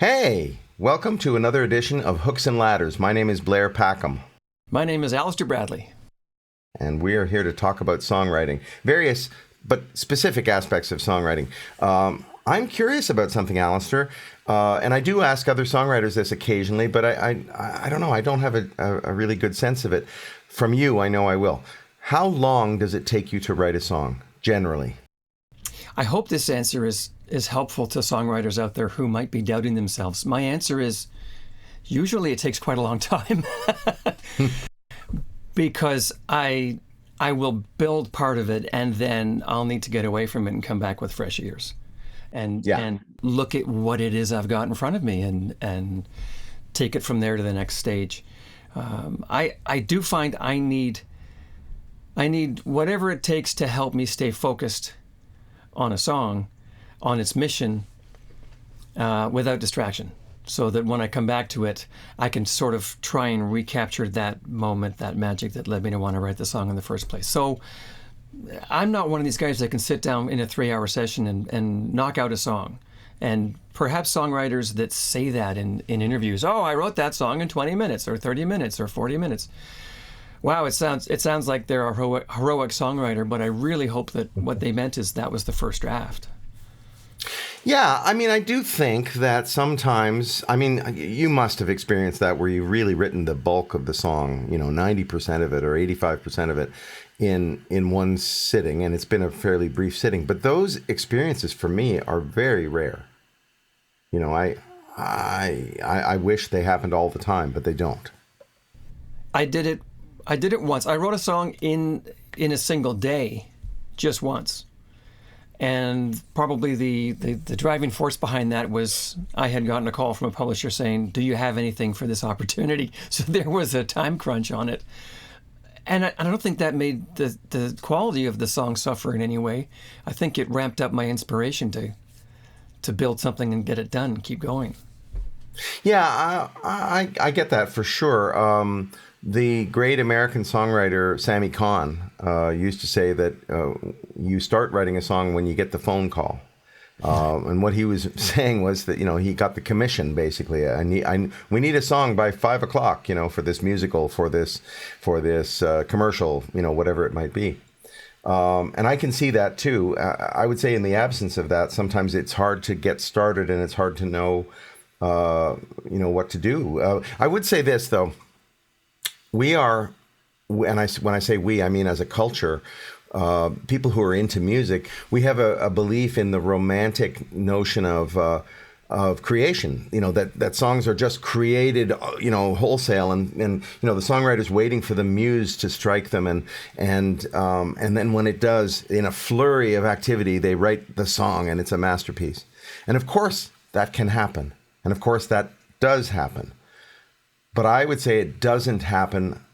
Hey, welcome to another edition of Hooks and Ladders. My name is Blair Packham. My name is Allister Bradley. And we are here to talk about songwriting, various but specific aspects of songwriting. I'm curious about something, Allister, and I do ask other songwriters this occasionally, but I don't know. I don't have a really good sense of it. From you, I know I will. How long does it take you to write a song, generally? I hope this answer is helpful to songwriters out there who might be doubting themselves. My answer is usually it takes quite a long time because I will build part of it and then I'll need to get away from it and come back with fresh ears and look at what it is I've got in front of me and take it from there to the next stage. I do find I need whatever it takes to help me stay focused on a song, on its mission, without distraction, so that when I come back to it, I can sort of try and recapture that moment, that magic that led me to want to write the song in the first place. So I'm not one of these guys that can sit down in a 3-hour session and knock out a song. And perhaps songwriters that say that in interviews, oh, I wrote that song in 20 minutes or 30 minutes or 40 minutes. Wow, it sounds like they're a heroic songwriter, but I really hope that what they meant is that was the first draft. Yeah, I mean, I do think that sometimes, I mean, you must have experienced that where you've really written the bulk of the song, 90% of it or 85% of it in one sitting, and it's been a fairly brief sitting. But those experiences for me are very rare. I wish they happened all the time, but they don't. I did it once. I wrote a song in a single day, just once. And probably the driving force behind that was I had gotten a call from a publisher saying, do you have anything for this opportunity? So there was a time crunch on it. And I don't think that made the quality of the song suffer in any way. I think it ramped up my inspiration to build something and get it done and keep going. Yeah, I get that for sure. The great American songwriter Sammy Cahn used to say that you start writing a song when you get the phone call. And what he was saying was that, he got the commission, basically. We need a song by 5 o'clock, for this musical, for this commercial, whatever it might be. And I can see that too. I would say in the absence of that, sometimes it's hard to get started and it's hard to know, what to do. I would say this, though. We are, when I say we, I mean as a culture, people who are into music, we have a belief in the romantic notion of creation. That songs are just created, wholesale, and the songwriter's waiting for the muse to strike them, and then when it does, in a flurry of activity, they write the song, and it's a masterpiece. And of course, that can happen, and of course, that does happen. But I would say it doesn't happen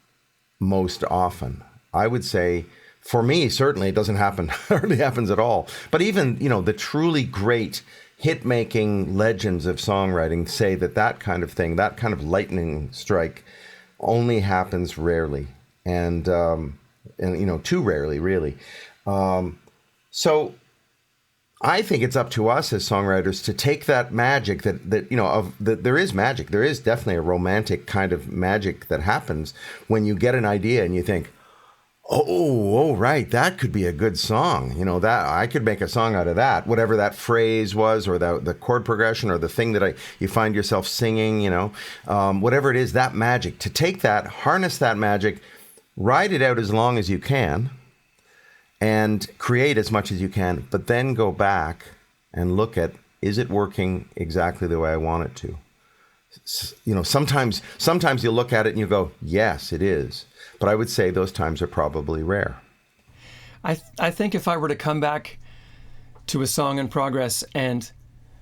most often. I would say, for me, certainly it doesn't happen, hardly happens at all. But even, the truly great hit-making legends of songwriting say that kind of thing, that kind of lightning strike, only happens rarely. And too rarely, really. So I think it's up to us as songwriters to take that magic there is magic. There is definitely a romantic kind of magic that happens when you get an idea and you think, oh, right, that could be a good song. That I could make a song out of that, whatever that phrase was, or the chord progression, or the thing that you find yourself singing, whatever it is, that magic. To take that, harness that magic, ride it out as long as you can, and create as much as you can, but then go back and look at, is it working exactly the way I want it to? Sometimes you'll look at it and you go, yes, it is. But I would say those times are probably rare. I think if I were to come back to a song in progress and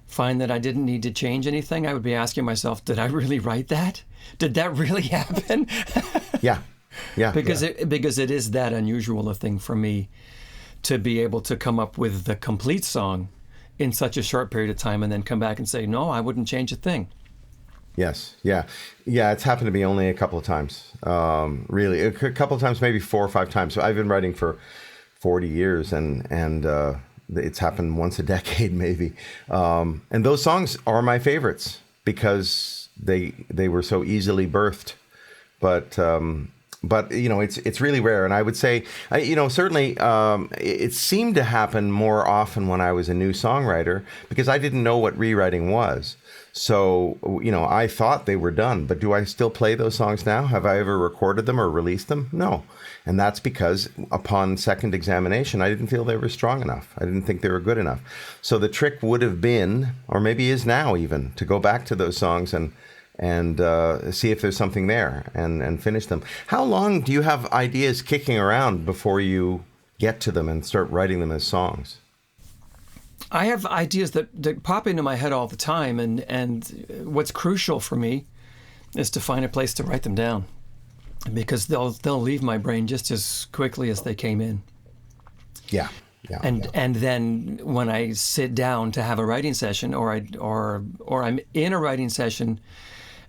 find that I didn't need to change anything, I would be asking myself, did I really write that? Did that really happen? Yeah. Because it is that unusual a thing for me to be able to come up with the complete song in such a short period of time and then come back and say, no, I wouldn't change a thing. Yes. Yeah. It's happened to me only a couple of times. Really, a couple of times, maybe 4 or 5 times. So I've been writing for 40 years, and it's happened once a decade, maybe. And those songs are my favorites. because they were so easily birthed. But you know, it's really rare, and I would say, you know, certainly it seemed to happen more often when I was a new songwriter, because I didn't know what rewriting was. So, you know, I thought they were done, but do I still play those songs now? Have I ever recorded them or released them? No. And that's because upon second examination, I didn't feel they were strong enough. I didn't think they were good enough. So the trick would have been, or maybe is now even, to go back to those songs and see if there's something there and finish them. How long do you have ideas kicking around before you get to them and start writing them as songs? I have ideas that pop into my head all the time, and what's crucial for me is to find a place to write them down, because they'll leave my brain just as quickly as they came in. Yeah. And then when I sit down to have a writing session, or I'm in a writing session,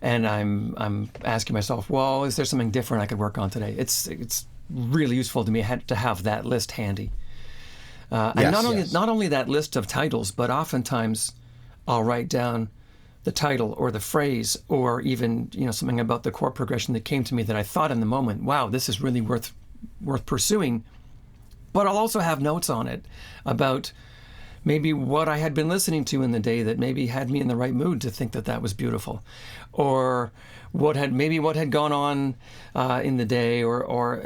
and I'm asking myself, well, is there something different I could work on today? It's really useful to me to have that list handy. And not only that list of titles, but oftentimes I'll write down the title or the phrase, or even, you know, something about the chord progression that came to me that I thought in the moment, wow, this is really worth pursuing. But I'll also have notes on it about maybe what I had been listening to in the day that maybe had me in the right mood to think that was beautiful, or what had gone on in the day, or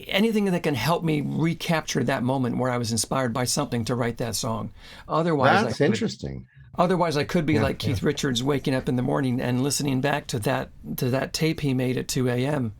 anything that can help me recapture that moment where I was inspired by something to write that song. Otherwise, that's interesting. Otherwise, I could be like Keith Richards, waking up in the morning and listening back to that tape he made at 2 a.m.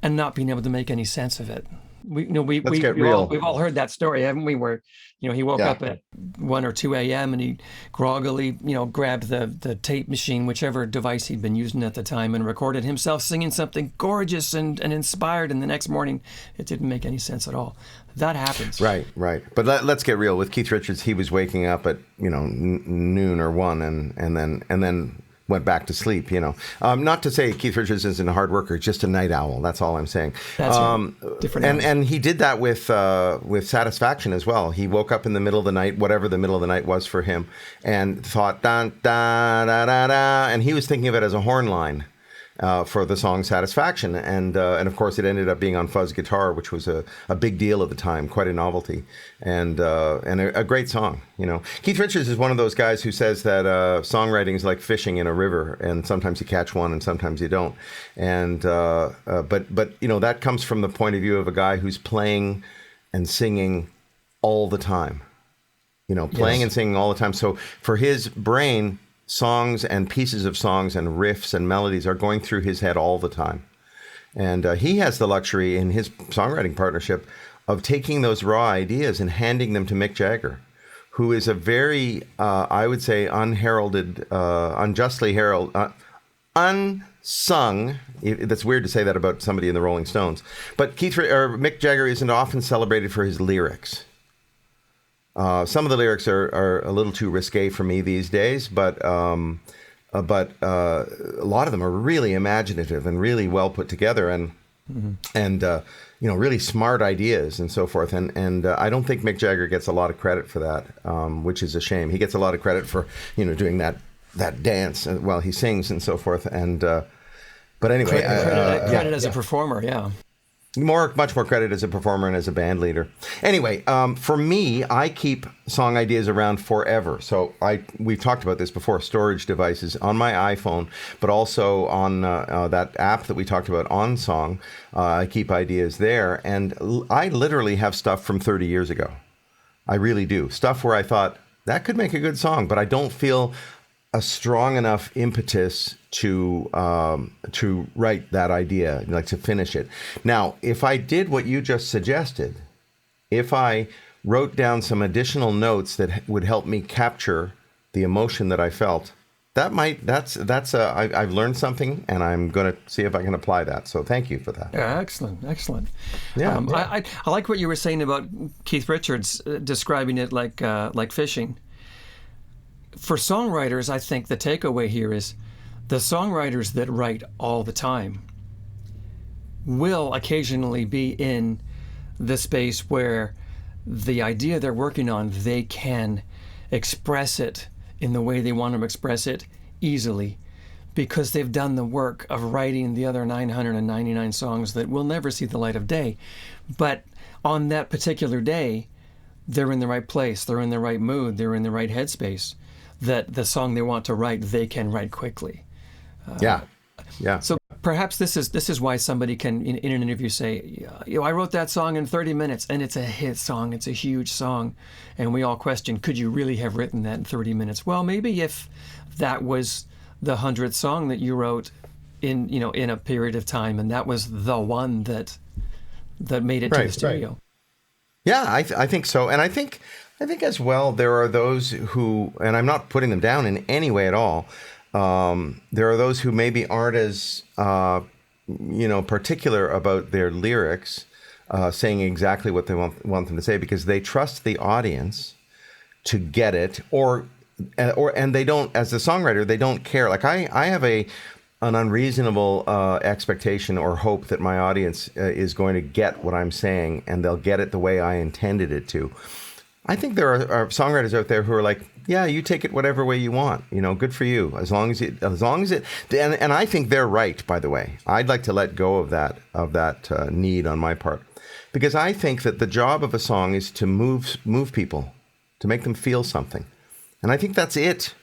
and not being able to make any sense of it. We've all heard that story, haven't we? Where, you know, he woke up at 1 or 2 a.m. and he groggily, you know, grabbed the tape machine, whichever device he'd been using at the time, and recorded himself singing something gorgeous and inspired. And the next morning, it didn't make any sense at all. That happens. Right. But let's get real. With Keith Richards, he was waking up at, you know, noon or 1, and then went back to sleep, you know. Not to say Keith Richards isn't a hard worker, just a night owl. That's all I'm saying. That's different. And he did that with Satisfaction as well. He woke up in the middle of the night, whatever the middle of the night was for him, and thought, da, da, da, da, da, and he was thinking of it as a horn line for the song Satisfaction. And of course, it ended up being on fuzz guitar, which was a big deal at the time, quite a novelty, and a great song. You know, Keith Richards is one of those guys who says that songwriting is like fishing in a river, and sometimes you catch one and sometimes you don't. And but you know, that comes from the point of view of a guy who's playing and singing all the time. You know, playing and singing all the time. So for his brain, songs and pieces of songs and riffs and melodies are going through his head all the time. And he has the luxury in his songwriting partnership of taking those raw ideas and handing them to Mick Jagger, who is a very, I would say, unheralded, unjustly heralded, unsung. That's weird to say that about somebody in the Rolling Stones. But Mick Jagger isn't often celebrated for his lyrics. Some of the lyrics are a little too risque for me these days, but a lot of them are really imaginative and really well put together, and you know, really smart ideas and so forth. And I don't think Mick Jagger gets a lot of credit for that, which is a shame. He gets a lot of credit for, you know, doing that dance while he sings and so forth. And but anyway, credit as a performer, much more credit as a performer and as a band leader. Anyway, for me, I keep song ideas around forever. So we've talked about this before, storage devices on my iPhone, but also on that app that we talked about, On Song. I keep ideas there. And I literally have stuff from 30 years ago. I really do. Stuff where I thought, that could make a good song, but I don't feel a strong enough impetus to write that idea, like to finish it. Now, if I did what you just suggested, if I wrote down some additional notes that would help me capture the emotion that I felt, I've learned something, and I'm going to see if I can apply that. So thank you for that. Yeah, excellent. Yeah, I like what you were saying about Keith Richards, describing it like fishing. For songwriters, I think the takeaway here is the songwriters that write all the time will occasionally be in the space where the idea they're working on, they can express it in the way they want to express it easily, because they've done the work of writing the other 999 songs that will never see the light of day. But on that particular day, they're in the right place, they're in the right mood, they're in the right headspace, that the song they want to write, they can write quickly. Yeah. So perhaps this is why somebody can, in an interview, say, I wrote that song in 30 minutes, and it's a hit song, it's a huge song. And we all question, could you really have written that in 30 minutes? Well, maybe if that was the 100th song that you wrote in a period of time, and that was the one that made it to the studio. Right. Yeah, I think so. And I think as well, there are those who, and I'm not putting them down in any way at all, there are those who maybe aren't as, particular about their lyrics, saying exactly what they want them to say, because they trust the audience to get it, and they don't, as the songwriter, they don't care. Like I have an unreasonable expectation or hope that my audience is going to get what I'm saying, and they'll get it the way I intended it to. I think there are songwriters out there who are like, yeah, you take it whatever way you want. Good for you. As long as it, and I think they're right. By the way, I'd like to let go of that need on my part, because I think that the job of a song is to move people, to make them feel something, and I think that's it.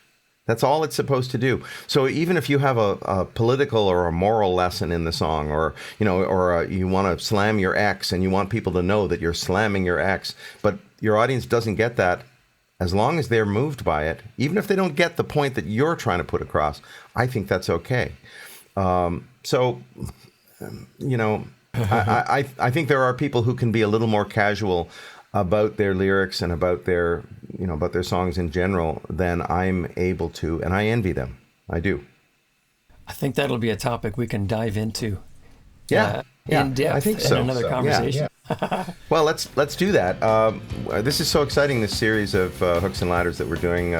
That's all it's supposed to do. So even if you have a political or a moral lesson in the song, or you want to slam your ex and you want people to know that you're slamming your ex, but your audience doesn't get that, as long as they're moved by it, even if they don't get the point that you're trying to put across, I think that's okay. I think there are people who can be a little more casual about their lyrics and about their songs in general than I'm able to, and I envy them. I do. I think that'll be a topic we can dive into. In depth, I think so. In another conversation. Yeah. Well, let's do that. This is so exciting, this series of Hooks and Ladders that we're doing.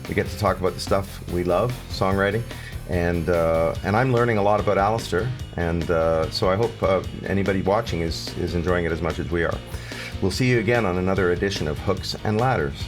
We get to talk about the stuff we love, songwriting, and I'm learning a lot about Allister, and so I hope anybody watching is enjoying it as much as we are. We'll see you again on another edition of Hooks and Ladders.